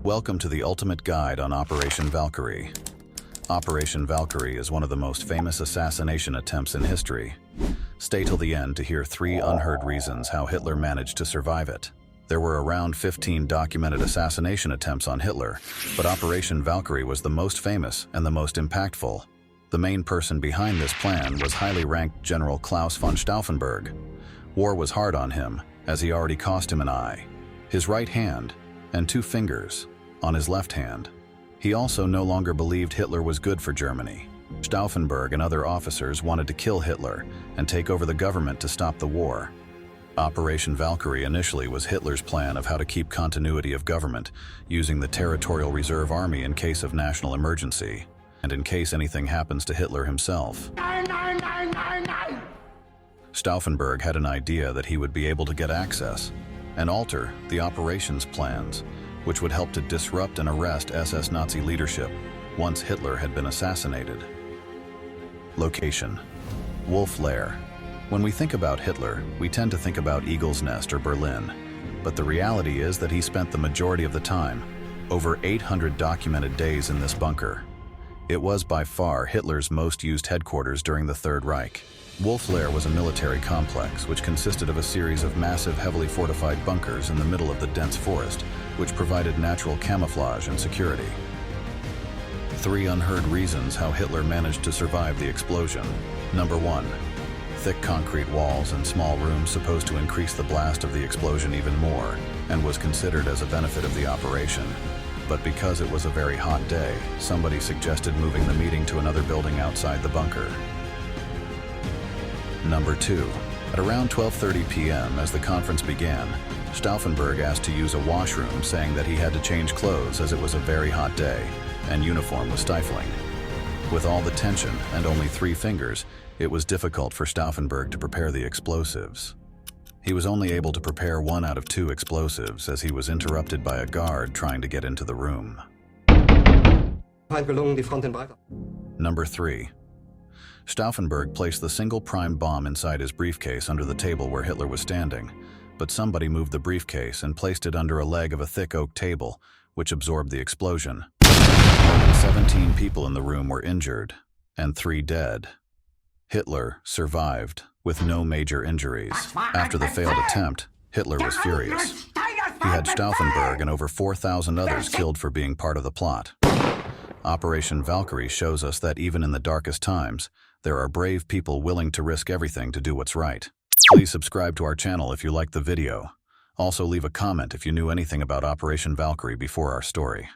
Welcome to the ultimate guide on Operation Valkyrie. Operation Valkyrie is one of the most famous assassination attempts in history. Stay till the end to hear 3 unheard reasons how Hitler managed to survive it. There were around 15 documented assassination attempts on Hitler, but Operation Valkyrie was the most famous and the most impactful. The main person behind this plan was highly ranked General Claus von Stauffenberg. War was hard on him, as he already cost him an eye, his right hand, and 2 fingers on his left hand. He also no longer believed Hitler was good for Germany. Stauffenberg and other officers wanted to kill Hitler and take over the government to stop the war. Operation Valkyrie initially was Hitler's plan of how to keep continuity of government, using the Territorial Reserve Army in case of national emergency, and in case anything happens to Hitler himself. Stauffenberg had an idea that he would be able to get access and alter the operations plans, which would help to disrupt and arrest SS Nazi leadership once Hitler had been assassinated. Location: Wolf Lair. When we think about Hitler, we tend to think about Eagle's Nest or Berlin, but the reality is that he spent the majority of the time, over 800 documented days, in this bunker. It was by far Hitler's most used headquarters during the Third Reich. Wolf Lair was a military complex which consisted of a series of massive, heavily fortified bunkers in the middle of the dense forest, which provided natural camouflage and security. 3 unheard reasons how Hitler managed to survive the explosion. Number 1. Thick concrete walls and small rooms supposed to increase the blast of the explosion even more, and was considered as a benefit of the operation. But because it was a very hot day, somebody suggested moving the meeting to another building outside the bunker. Number 2. At around 12:30 p.m. as the conference began, Stauffenberg asked to use a washroom, saying that he had to change clothes as it was a very hot day, and uniform was stifling. With all the tension and only 3 fingers, it was difficult for Stauffenberg to prepare the explosives. He was only able to prepare 1 out of 2 explosives as he was interrupted by a guard trying to get into the room. Number 3. Stauffenberg placed the single prime bomb inside his briefcase under the table where Hitler was standing, but somebody moved the briefcase and placed it under a leg of a thick oak table, which absorbed the explosion. More than 17 people in the room were injured, and 3 dead. Hitler survived with no major injuries. After the failed attempt, Hitler was furious. He had Stauffenberg and over 4,000 others killed for being part of the plot. Operation Valkyrie shows us that even in the darkest times, there are brave people willing to risk everything to do what's right. Please subscribe to our channel if you liked the video. Also leave a comment if you knew anything about Operation Valkyrie before our story.